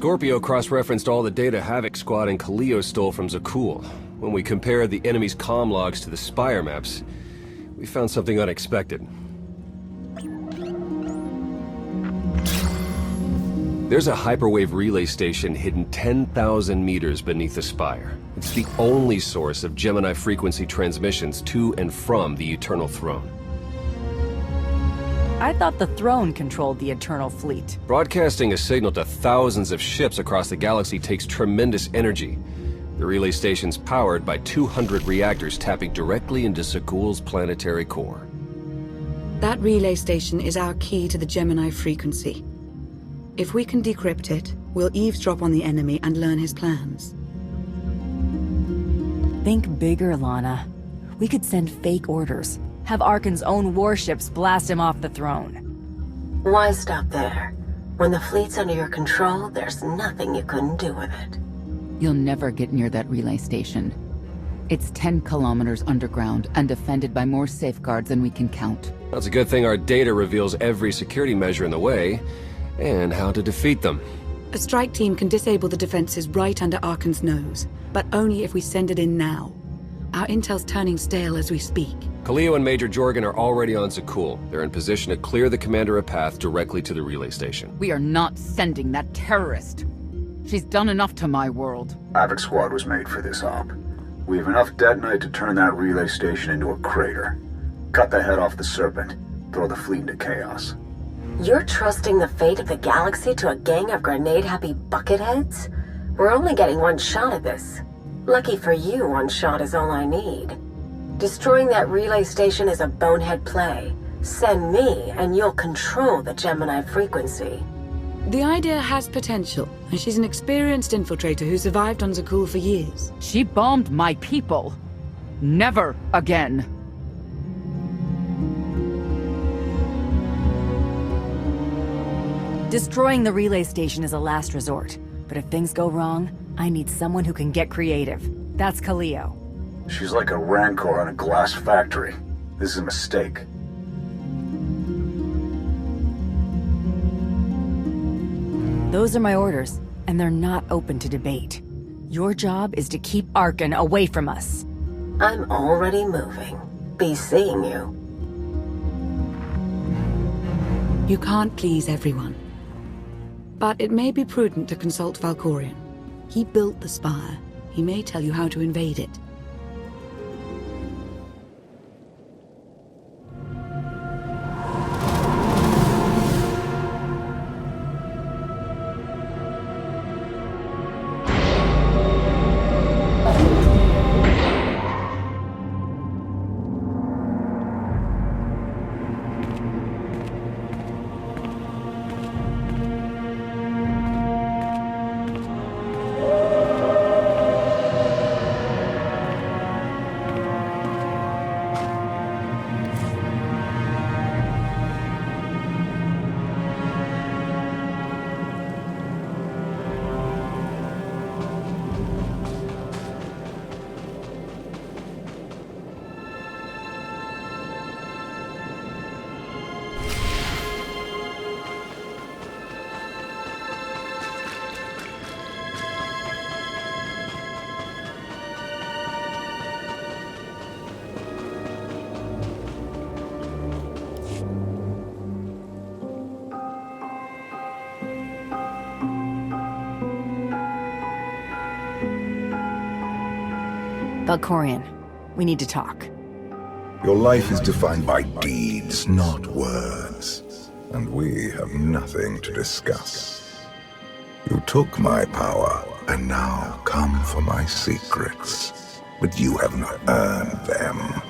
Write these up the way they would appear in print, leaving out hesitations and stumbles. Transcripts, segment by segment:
Scorpio cross-referenced all the data Havoc Squad and Kaleo stole from Zakul. When we compared the enemy's comm logs to the Spire maps, we found something unexpected. There's a hyperwave relay station hidden 10,000 meters beneath the Spire. It's the only source of Gemini frequency transmissions to and from the Eternal Throne. I thought the throne controlled the Eternal Fleet. Broadcasting a signal to thousands of ships across the galaxy takes tremendous energy. The relay station's powered by 200 reactors tapping directly into Zakul's planetary core. That relay station is our key to the Gemini frequency. If we can decrypt it, we'll eavesdrop on the enemy and learn his plans. Think bigger, Lana. We could send fake orders. Have Arkan's own warships blast him off the throne. Why stop there? When the fleet's under your control, there's nothing you couldn't do with it. You'll never get near that relay station. It's 10 kilometers underground and defended by more safeguards than we can count. That's a good thing our data reveals every security measure in the way, and how to defeat them. A strike team can disable the defenses right under Arkan's nose, but only if we send it in now. Our intel's turning stale as we speak. Kaleo and Major Jorgen are already on Zakul. They're in position to clear the commander a path directly to the relay station. We are not sending that terrorist. She's done enough to my world. Havoc Squad was made for this op. We have enough detonite to turn that relay station into a crater. Cut the head off the Serpent. Throw the fleet into chaos. You're trusting the fate of the galaxy to a gang of grenade-happy bucketheads? We're only getting one shot at this. Lucky for you, one shot is all I need. Destroying that relay station is a bonehead play. Send me, and you'll control the Gemini frequency. The idea has potential, and she's an experienced infiltrator who survived on Zakul for years. She bombed my people. Never again. Destroying the relay station is a last resort. But if things go wrong, I need someone who can get creative. That's Kaleo. She's like a rancor on a glass factory. This is a mistake. Those are my orders, and they're not open to debate. Your job is to keep Arkan away from us. I'm already moving. Be seeing you. You can't please everyone. But it may be prudent to consult Valkorion. He built the Spire. He may tell you how to invade it. Valkorion, we need to talk. Your life is defined by deeds, not words. And we have nothing to discuss. You took my power, and now come for my secrets. But you have not earned them.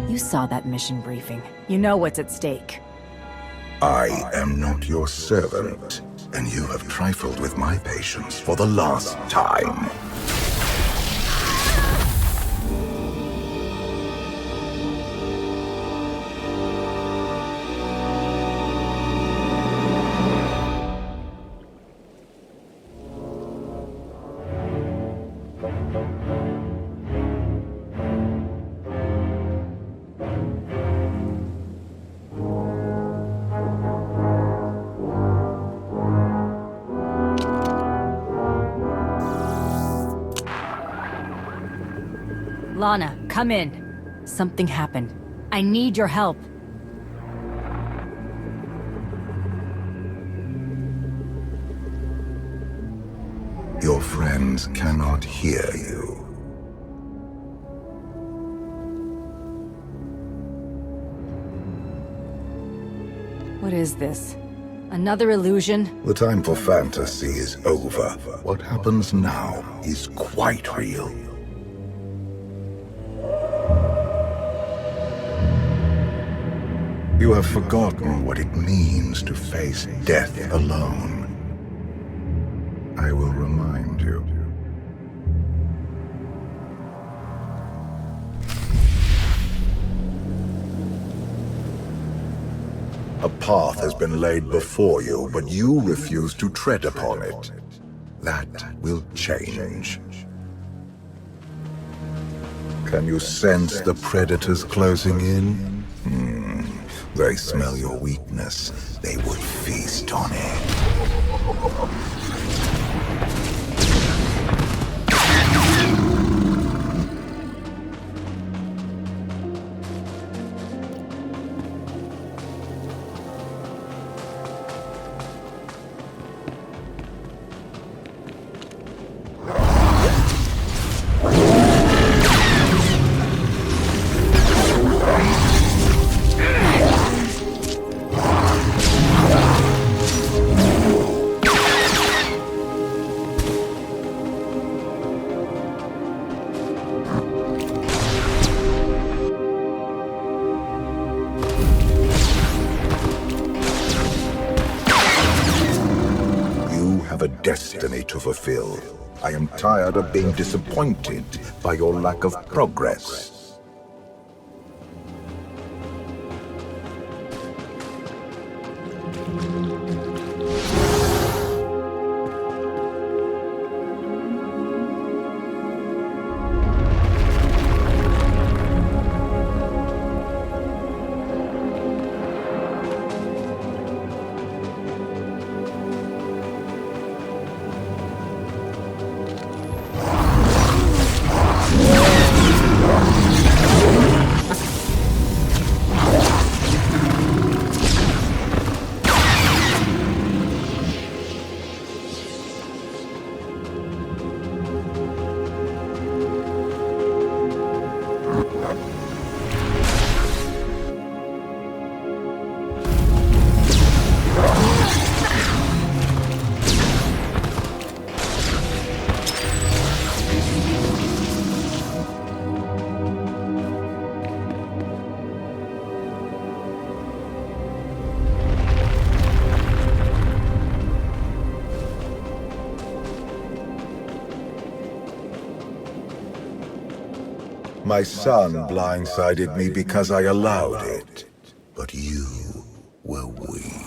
You saw that mission briefing. You know what's at stake. I am not your servant, and you have trifled with my patience for the last time. Lana, come in. Something happened. I need your help. Your friends cannot hear you. What is this? Another illusion? The time for fantasy is over. What happens now is quite real. You have forgotten what it means to face death alone. I will remind you. A path has been laid before you, but you refuse to tread upon it. That will change. Can you sense the predators closing in? They smell your weakness. They will feast on it. Destiny to fulfill. I am tired of being disappointed by your lack of progress. My son blindsided me because I allowed it, but you were weak.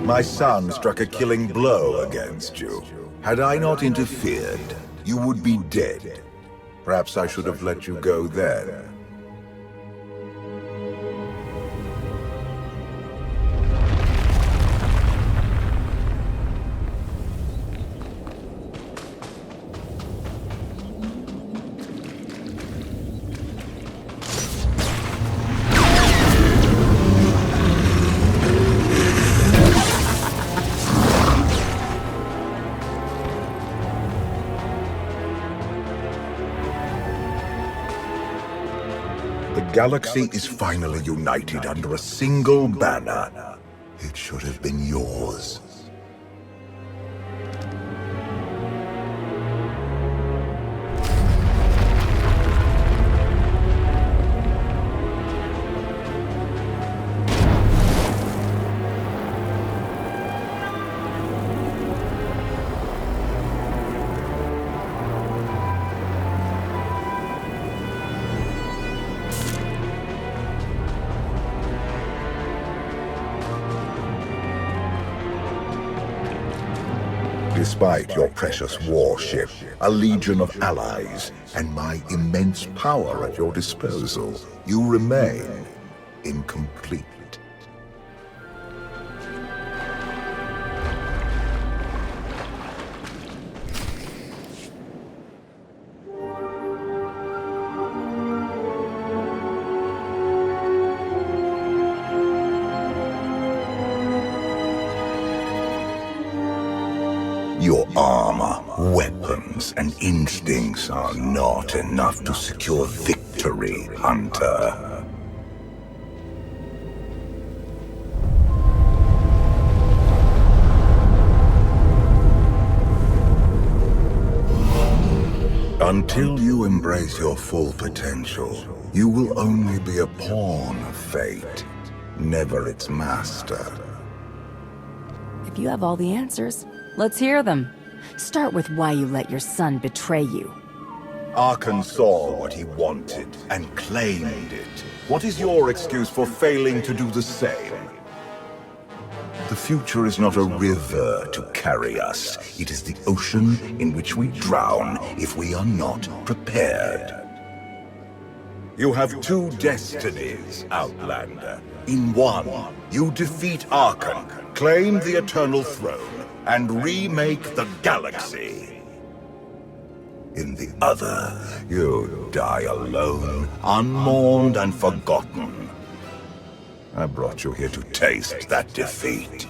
My son struck a killing blow against you. Had I not interfered, you would be dead. Perhaps I should have let you go then. The galaxy is finally united under a single banner. It should have been yours. despite your precious warship, a legion of allies, and my immense power at your disposal, you remain incomplete. Your armor, weapons, and instincts are not enough to secure victory, Hunter. Until you embrace your full potential, you will only be a pawn of fate, never its master. If you have all the answers, let's hear them. Start with why you let your son betray you. Arkan saw what he wanted and claimed it. What is your excuse for failing to do the same? The future is not a river to carry us. It is the ocean in which we drown if we are not prepared. You have two destinies, Outlander. In one, you defeat Arkan, claim the Eternal Throne, and remake the galaxy. In the other, you die alone, unmourned and forgotten. I brought you here to taste that defeat.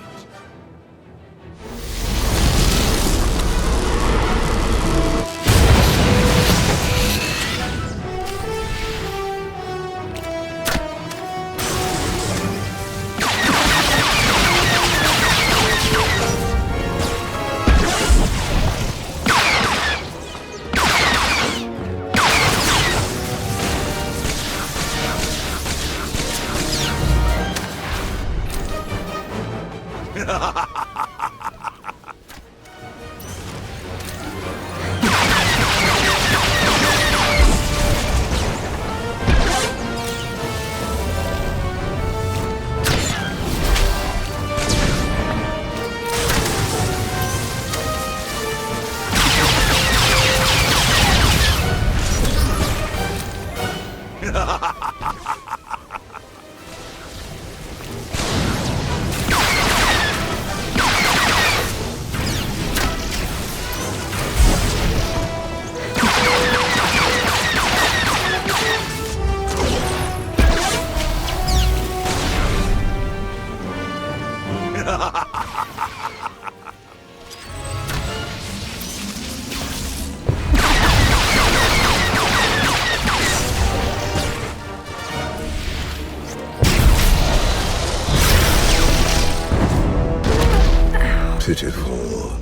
Pitiful.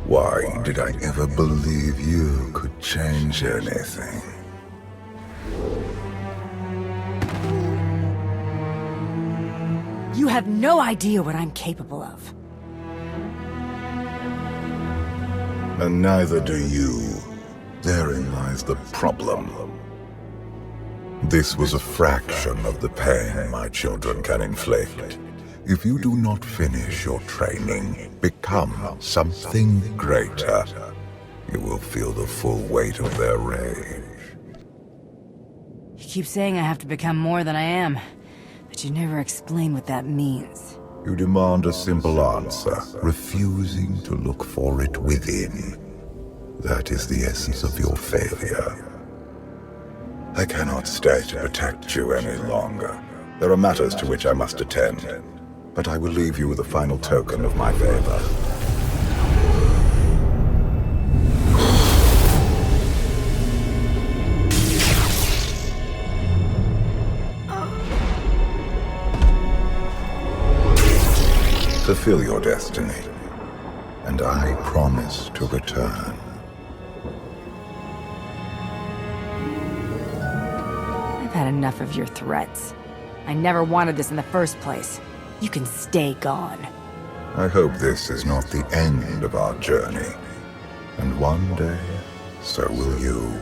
Why did I ever believe you could change anything? You have no idea what I'm capable of. And neither do you. Therein lies the problem. This was a fraction of the pain my children can inflict. If you do not finish your training, become something greater, you will feel the full weight of their rage. You keep saying I have to become more than I am, but you never explain what that means. You demand a simple answer, refusing to look for it within. That is the essence of your failure. I cannot stay to protect you any longer. There are matters to which I must attend, but I will leave you with a final token of my favor. Fulfill your destiny, and I promise to return. I've had enough of your threats. I never wanted this in the first place. You can stay gone. I hope this is not the end of our journey, and one day, so will you.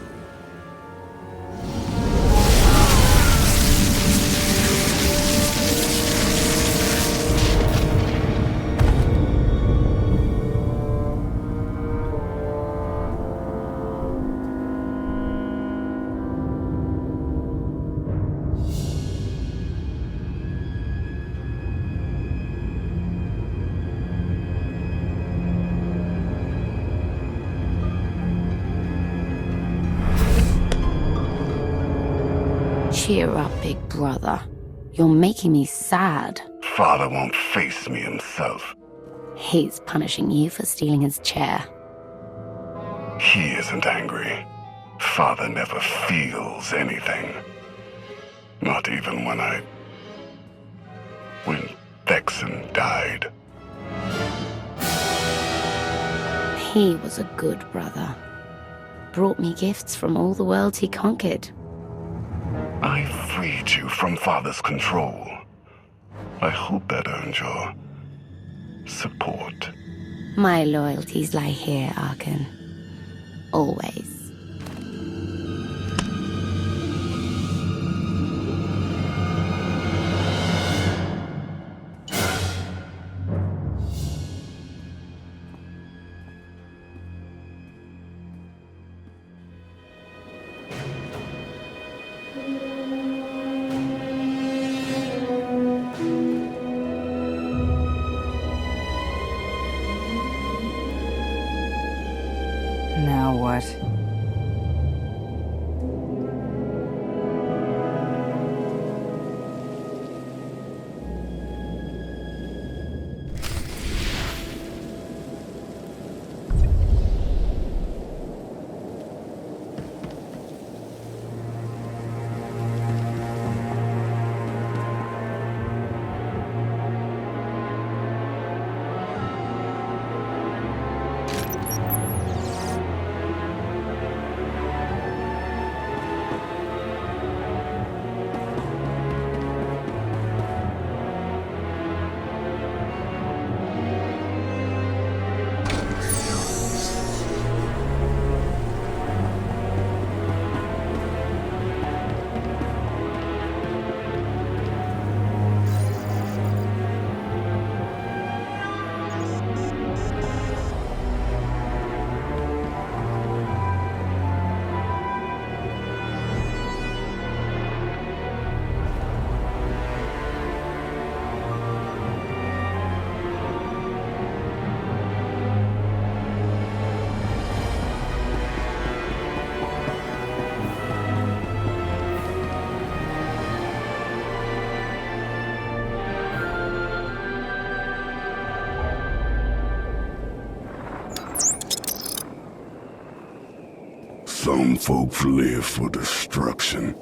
Cheer up, big brother. You're making me sad. Father won't face me himself. He's punishing you for stealing his chair. He isn't angry. Father never feels anything. Not even when XII died. He was a good brother. Brought me gifts from all the worlds he conquered. I freed you from Father's control. I hope that earned your support. My loyalties lie here, Arkan. Always. Now what? Some folks live for destruction.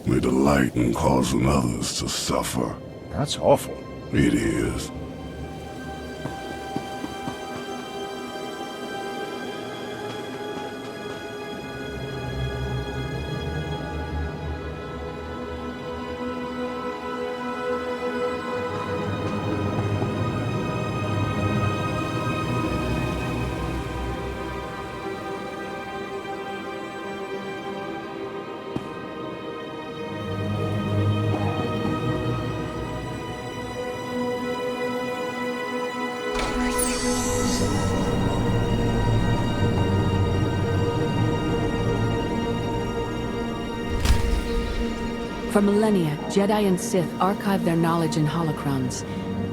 They delight in causing others to suffer. That's awful. It is. For millennia, Jedi and Sith archived their knowledge in holocrons.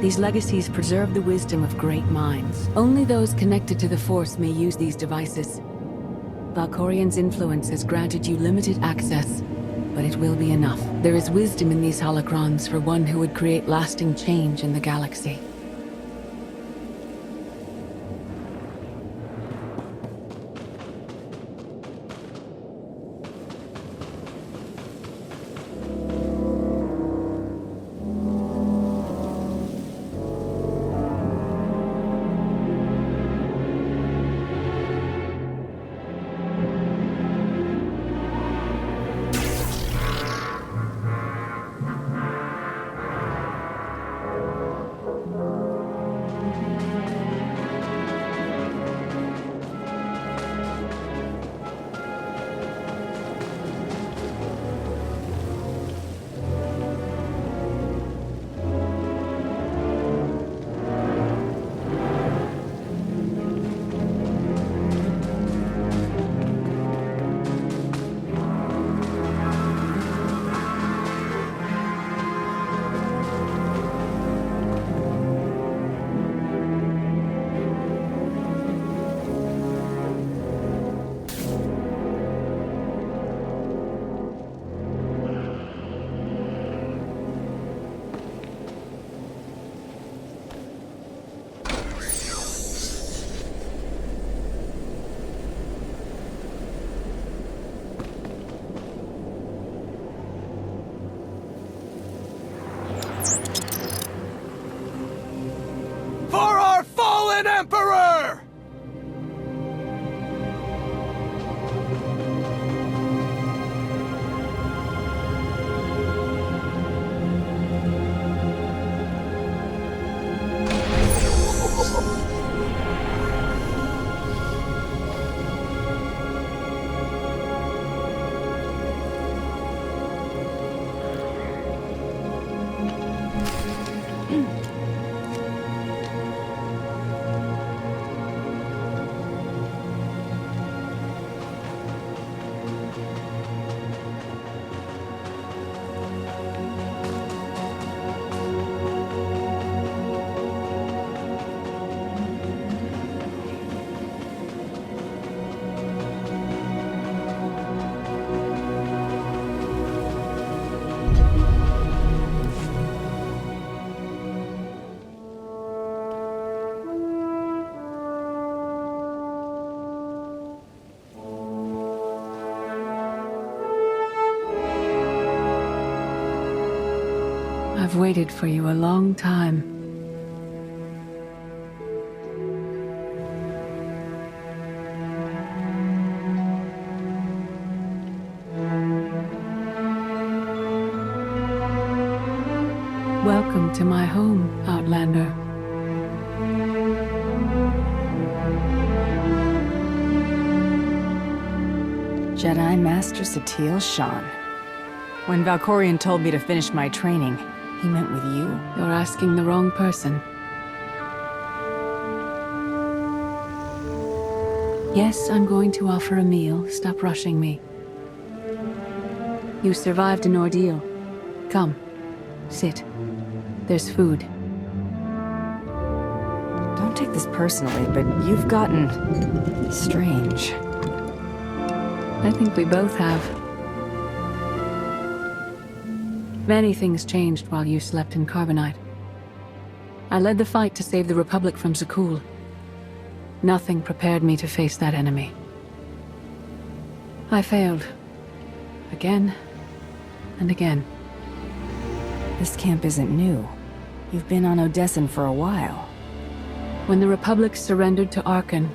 These legacies preserve the wisdom of great minds. Only those connected to the Force may use these devices. Valkorian's influence has granted you limited access, but it will be enough. There is wisdom in these holocrons for one who would create lasting change in the galaxy. an emperor! I've waited for you a long time. Welcome to my home, Outlander. Jedi Master Satele Shan. When Valkorion told me to finish my training, he meant with you. You're asking the wrong person. Yes, I'm going to offer a meal. Stop rushing me. You survived an ordeal. Come, sit. There's food. Don't take this personally, but you've gotten strange. I think we both have. Many things changed while you slept in Carbonite. I led the fight to save the Republic from Zakul. Nothing prepared me to face that enemy. I failed. Again and again. This camp isn't new. You've been on Odessen for a while. When the Republic surrendered to Arkan,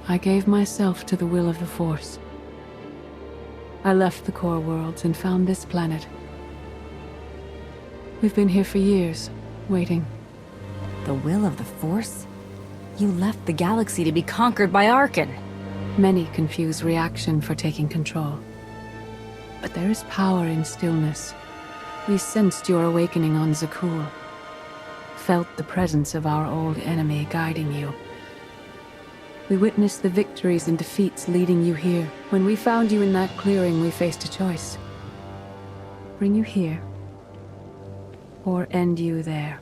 I gave myself to the will of the Force. I left the core worlds and found this planet. We've been here for years, waiting. The will of the Force? You left the galaxy to be conquered by Arkan. Many confuse reaction for taking control. But there is power in stillness. We sensed your awakening on Zakul. Felt the presence of our old enemy guiding you. We witnessed the victories and defeats leading you here. When we found you in that clearing, we faced a choice. Bring you here, or end you there.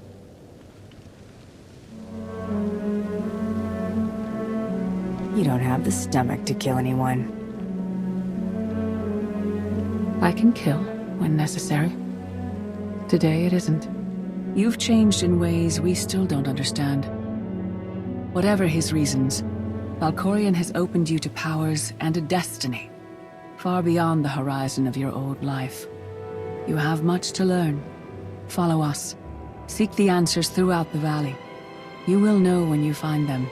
You don't have the stomach to kill anyone. I can kill when necessary. Today it isn't. You've changed in ways we still don't understand. Whatever his reasons, Valkorion has opened you to powers and a destiny, far beyond the horizon of your old life. You have much to learn. Follow us. Seek the answers throughout the valley. You will know when you find them.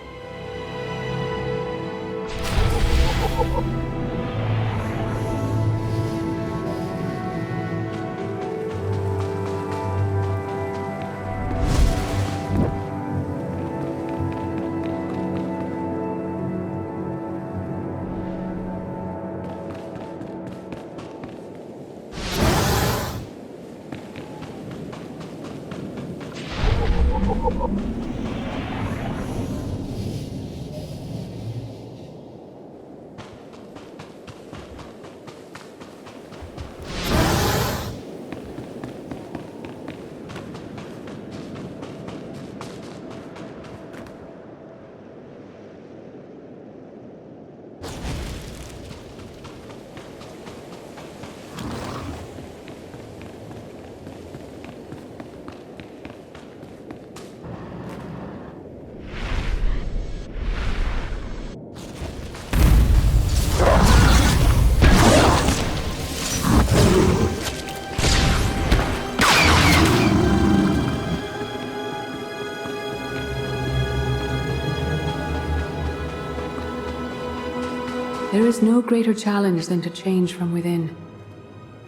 knows no greater challenge than to change from within.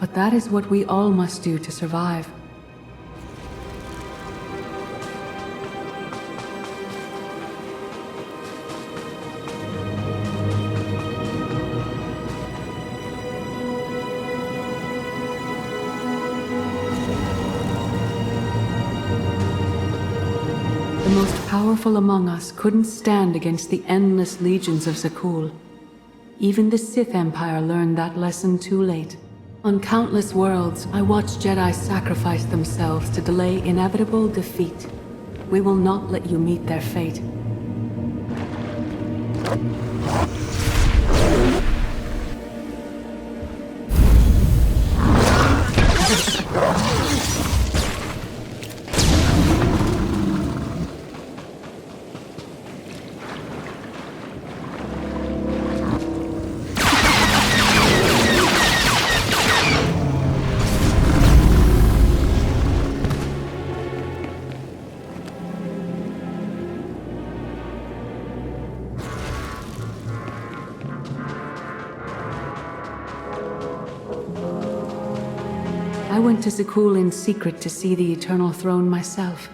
But that is what we all must do to survive. The most powerful among us couldn't stand against the endless legions of Zakul. Even the Sith Empire learned that lesson too late. On countless worlds, I watched Jedi sacrifice themselves to delay inevitable defeat. We will not let you meet their fate. I went to Zakul in secret to see the Eternal Throne myself.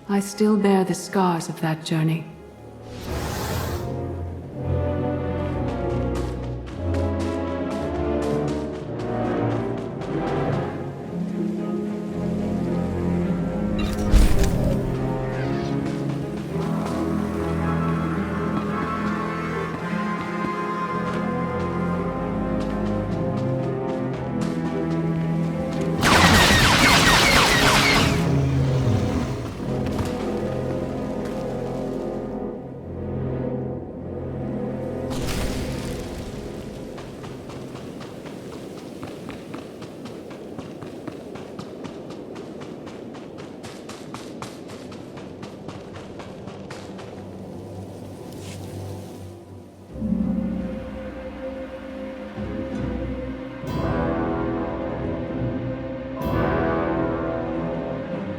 I still bear the scars of that journey.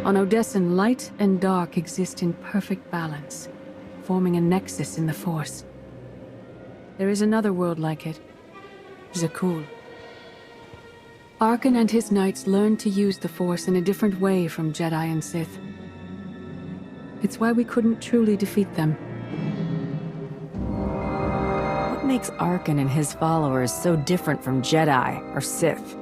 On Odessen, light and dark exist in perfect balance, forming a nexus in the Force. There is another world like it, Zakul. Arkan and his knights learned to use the Force in a different way from Jedi and Sith. It's why we couldn't truly defeat them. What makes Arkan and his followers so different from Jedi or Sith?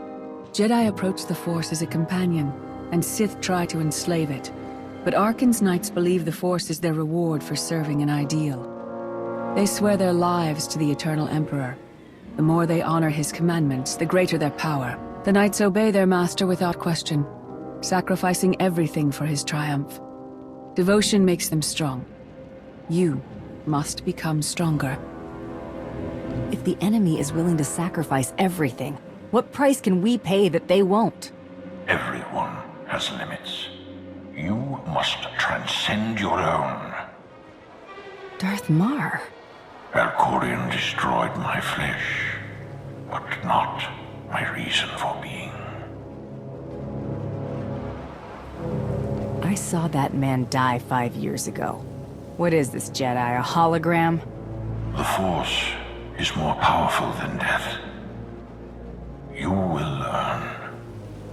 Jedi approach the Force as a companion, and Sith try to enslave it. But Arkan's knights believe the Force is their reward for serving an ideal. They swear their lives to the Eternal Emperor. The more they honor his commandments, the greater their power. The knights obey their master without question, sacrificing everything for his triumph. Devotion makes them strong. You must become stronger. If the enemy is willing to sacrifice everything, what price can we pay that they won't? Everyone has limits. You must transcend your own. Darth Mar. Valkorion destroyed my flesh, but not my reason for being. I saw that man die 5 years ago. What is this, Jedi? A hologram? The Force is more powerful than death. You will learn.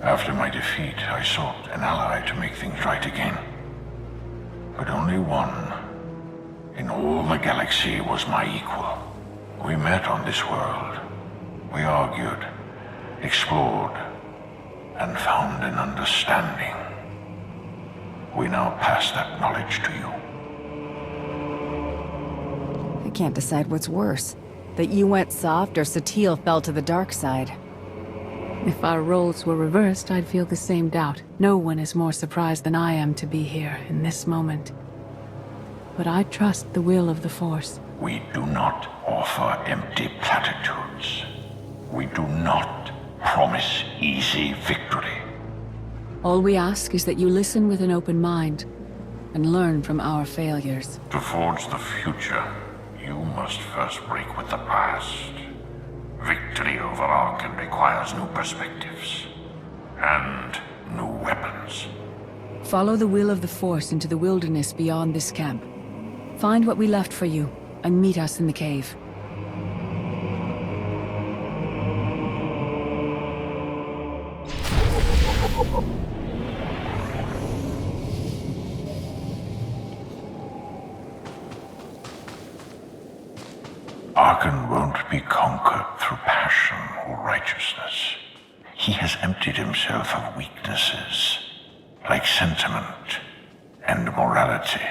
After my defeat, I sought an ally to make things right again. But only one in all the galaxy was my equal. We met on this world. We argued, explored, and found an understanding. We now pass that knowledge to you. I can't decide what's worse. That you went soft or Satele fell to the dark side. If our roles were reversed, I'd feel the same doubt. No one is more surprised than I am to be here in this moment. But I trust the will of the Force. We do not offer empty platitudes. We do not promise easy victory. All we ask is that you listen with an open mind and learn from our failures. To forge the future, you must first break with the past. Victory over Arkan requires new perspectives and new weapons. Follow the will of the Force into the wilderness beyond this camp. Find what we left for you and meet us in the cave. Arkan won't be conquered through passion or righteousness. He has emptied himself of weaknesses, like sentiment and morality.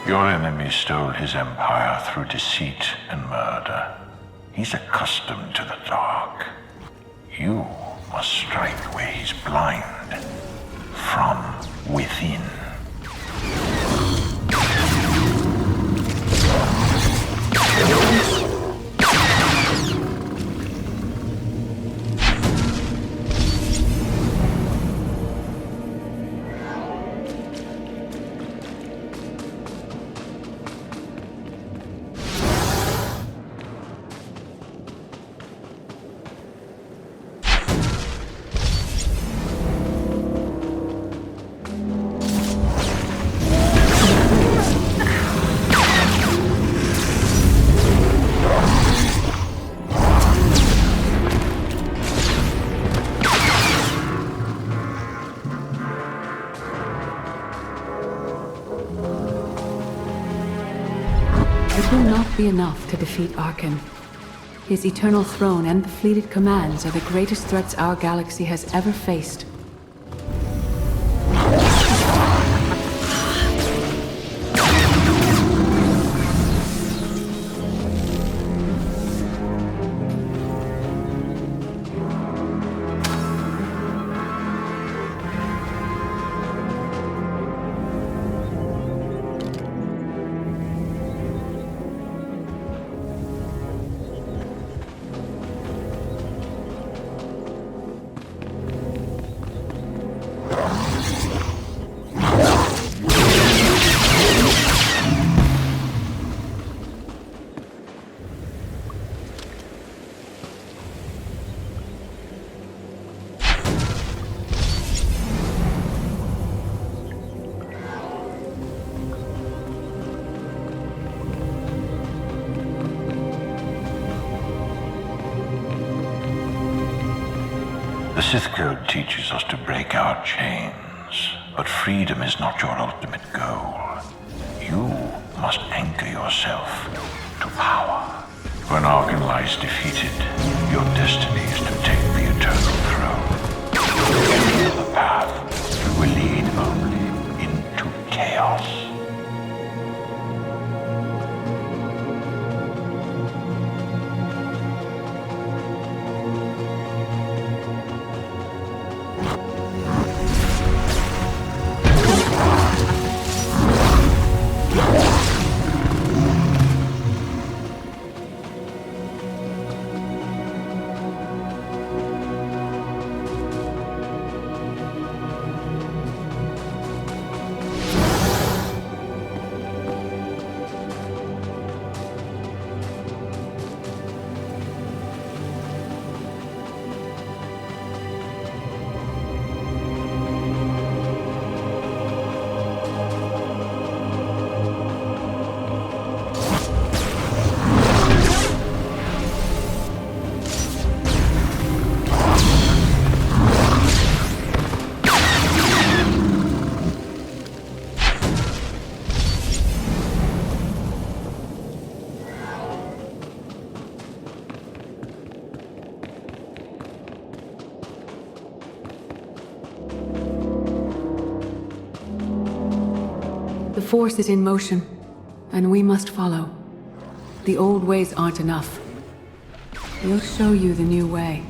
Your enemy stole his empire through deceit and murder. He's accustomed to the dark. You must strike where he's blind. From within. It will not be enough to defeat Arkan. His eternal throne and the fleeted commands are the greatest threats our galaxy has ever faced. Sith Code teaches us to break our chains, but freedom is not your ultimate goal. You must anchor yourself to power. When Arkan lies defeated, your destiny is to take the eternal throne. The path will lead only into chaos. The Force is in motion, and we must follow. The old ways aren't enough. We'll show you the new way.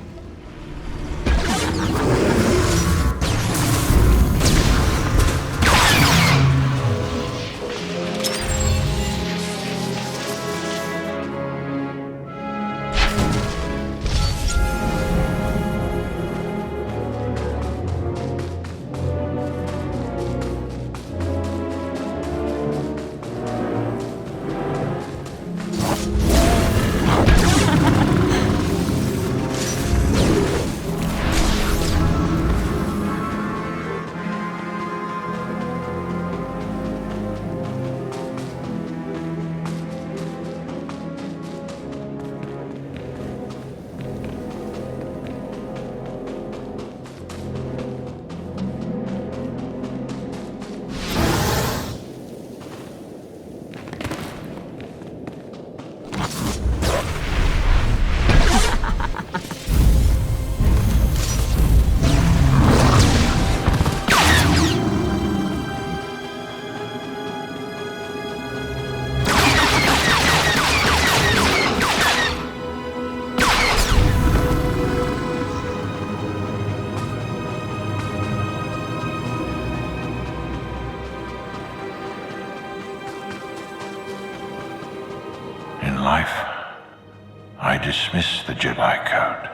I dismiss the Jedi Code.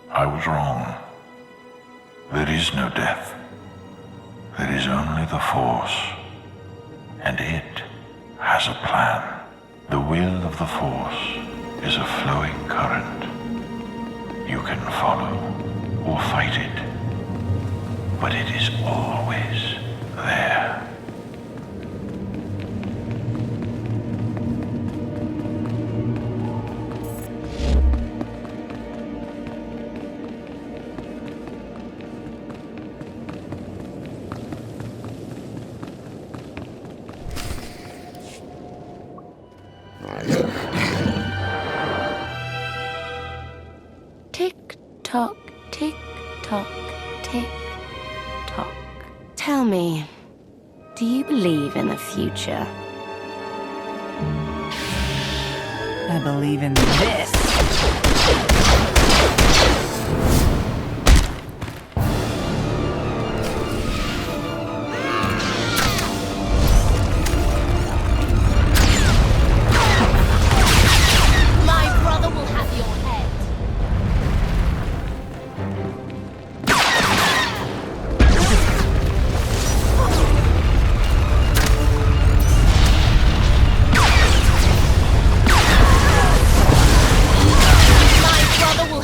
I was wrong. There is no death. There is only the Force. And it has a plan. The will of the Force is a flowing current. You can follow or fight it, but it is always there. Tick-tock, tick-tock, tick-tock. Tell me, do you believe in the future? I believe in this. Brother will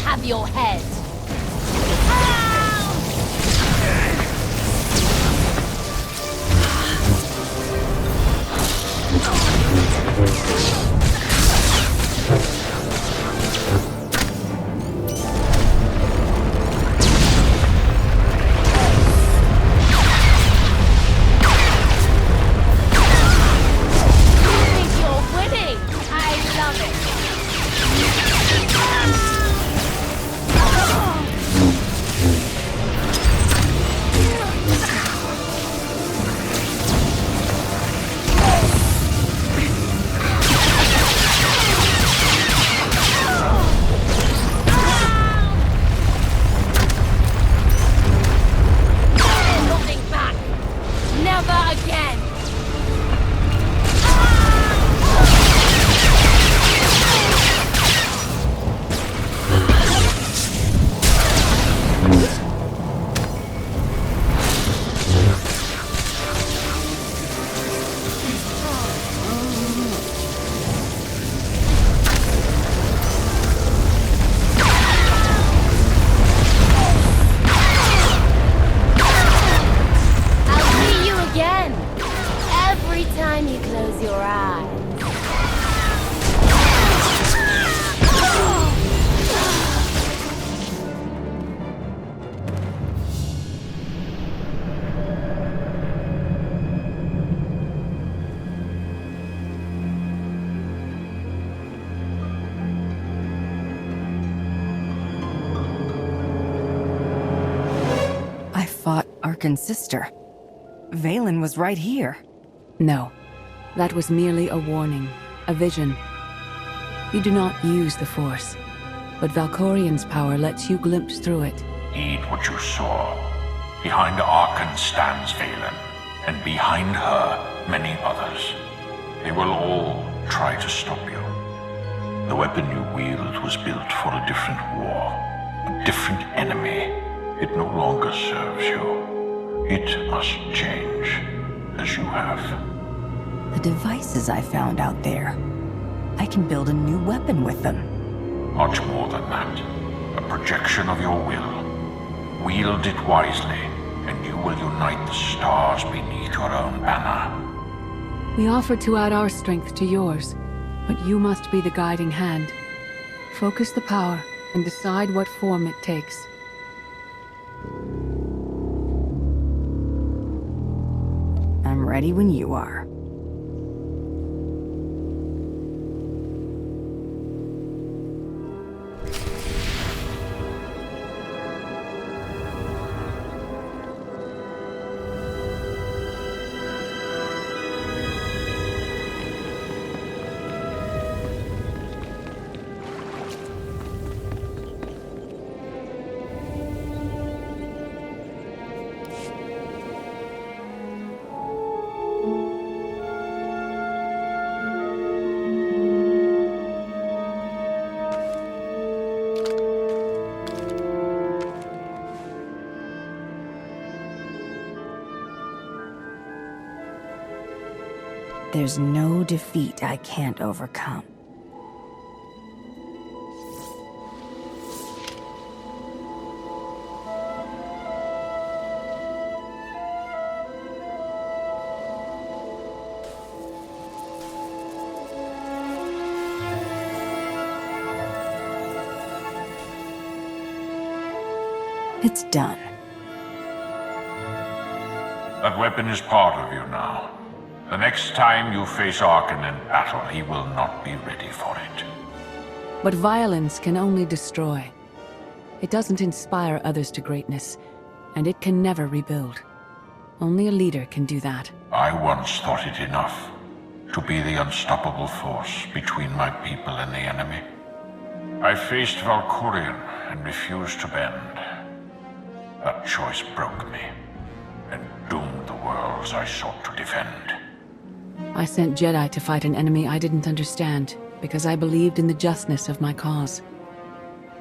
Arkan's sister. Valen was right here. No, that was merely a warning, a vision. You do not use the Force, but Valkorian's power lets you glimpse through it. Heed what you saw. Behind Arkan stands Valen, and behind her, many others. They will all try to stop you. The weapon you wield was built for a different war, a different enemy. It no longer serves you. It must change, as you have. The devices I found out there. I can build a new weapon with them. Much more than that. A projection of your will. Wield it wisely, and you will unite the stars beneath your own banner. We offer to add our strength to yours, but you must be the guiding hand. Focus the power and decide what form it takes. I'm ready when you are. There's no defeat I can't overcome. It's done. That weapon is part of you now. The next time you face Arkan in battle, he will not be ready for it. But violence can only destroy. It doesn't inspire others to greatness, and it can never rebuild. Only a leader can do that. I once thought it enough to be the unstoppable force between my people and the enemy. I faced Valkorian and refused to bend. That choice broke me and doomed the worlds I sought to defend. I sent Jedi to fight an enemy I didn't understand, because I believed in the justness of my cause.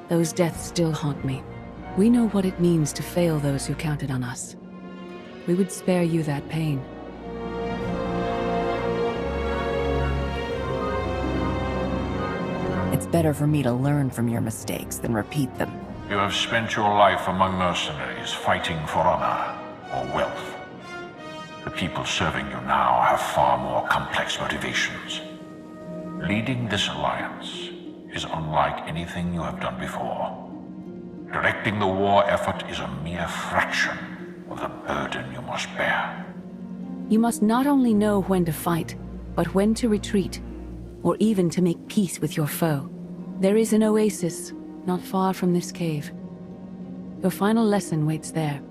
Those deaths still haunt me. We know what it means to fail those who counted on us. We would spare you that pain. It's better for me to learn from your mistakes than repeat them. You have spent your life among mercenaries, fighting for honor or wealth. The people serving you now have far more complex motivations. Leading this alliance is unlike anything you have done before. Directing the war effort is a mere fraction of the burden you must bear. You must not only know when to fight, but when to retreat, or even to make peace with your foe. There is an oasis not far from this cave. Your final lesson waits there.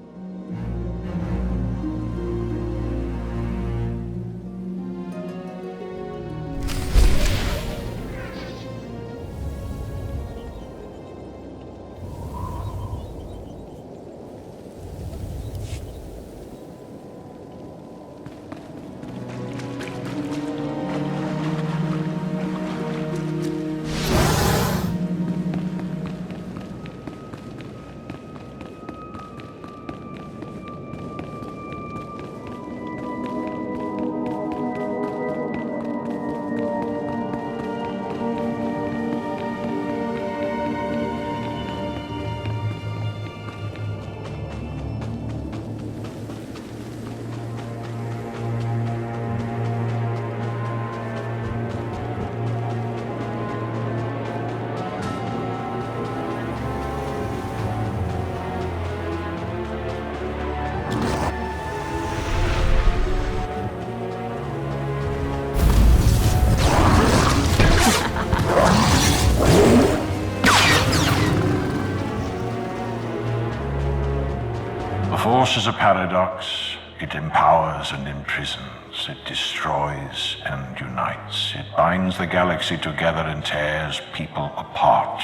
Force is a paradox. It empowers and imprisons. It destroys and unites. It binds the galaxy together and tears people apart.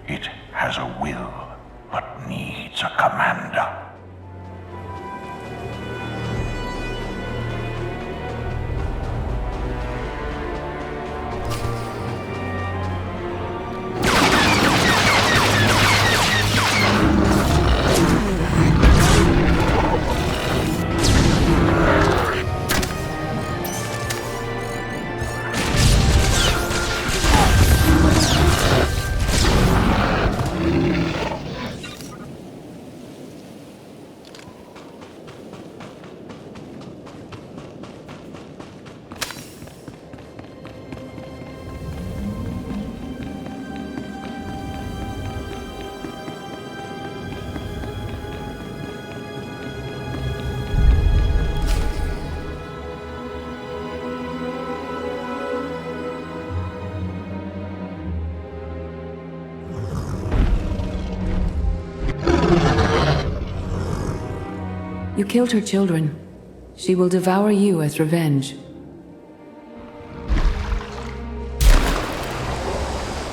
It has a will, but needs a commander. You killed her children. She will devour you as revenge.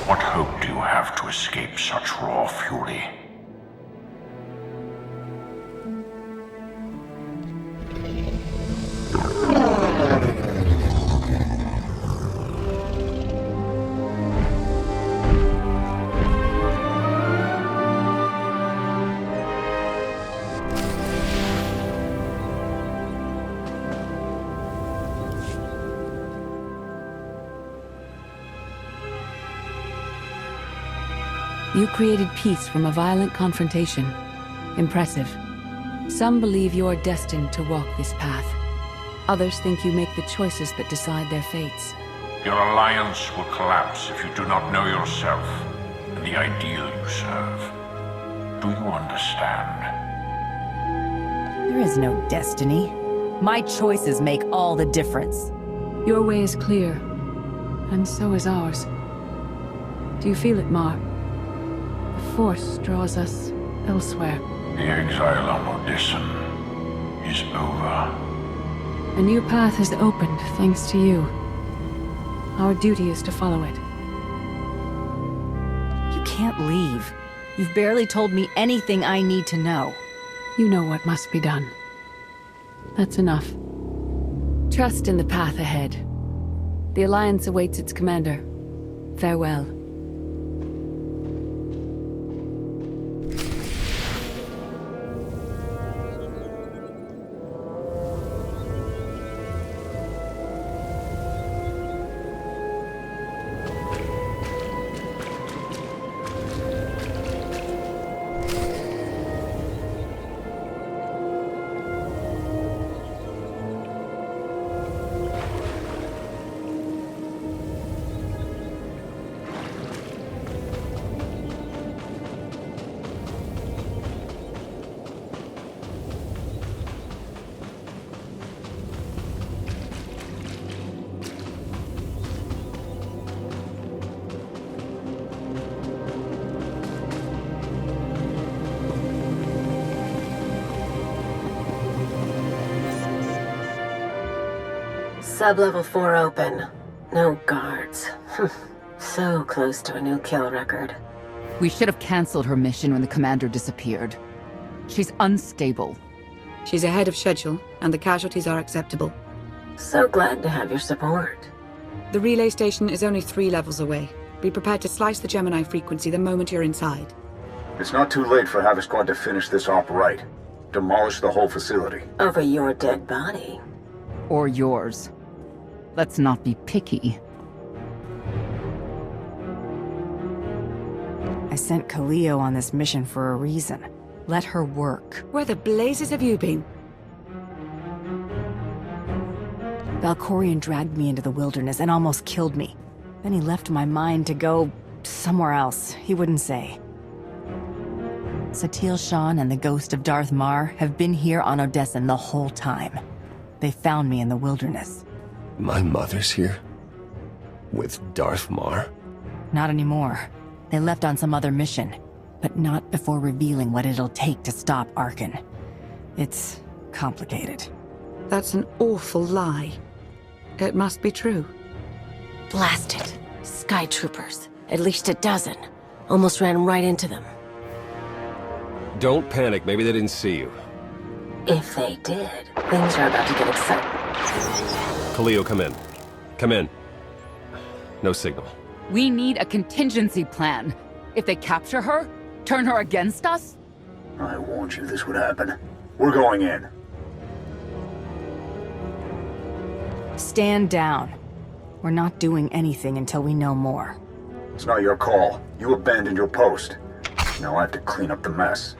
What hope do you have to escape such raw fury? You created peace from a violent confrontation. Impressive. Some believe you're destined to walk this path. Others think you make the choices that decide their fates. Your alliance will collapse if you do not know yourself and the ideal you serve. Do you understand? There is no destiny. My choices make all the difference. Your way is clear, and so is ours. Do you feel it, Mar? The Force draws us elsewhere. The exile on Odysseum is over. A new path has opened thanks to you. Our duty is to follow it. You can't leave. You've barely told me anything I need to know. You know what must be done. That's enough. Trust in the path ahead. The Alliance awaits its commander. Farewell. Sub-level 4 open. No guards. So close to a new kill record. We should have canceled her mission when the commander disappeared. She's unstable. She's ahead of schedule, and the casualties are acceptable. So glad to have your support. The relay station is only 3 levels away. Be prepared to slice the Gemini frequency the moment you're inside. It's not too late for Havoc Squad to finish this op right. Demolish the whole facility. Over your dead body. Or yours. Let's not be picky. I sent Kaleo on this mission for a reason. Let her work. Where the blazes have you been? Valkorion dragged me into the wilderness and almost killed me. Then he left my mind to go somewhere else. He wouldn't say. Satil Shan and the ghost of Darth Mar have been here on Odysseum the whole time. They found me in the wilderness. My mother's here? With Darth Mar? Not anymore. They left on some other mission, but not before revealing what it'll take to stop Arkan. It's complicated. That's an awful lie. It must be true. Blast it. Sky troopers. At least a dozen. Almost ran right into them. Don't panic, maybe they didn't see you. If they did, things are about to get exciting. Khalil, come in. Come in. No signal. We need a contingency plan. If they capture her, turn her against us? I warned you this would happen. We're going in. Stand down. We're not doing anything until we know more. It's not your call. You abandoned your post. Now I have to clean up the mess.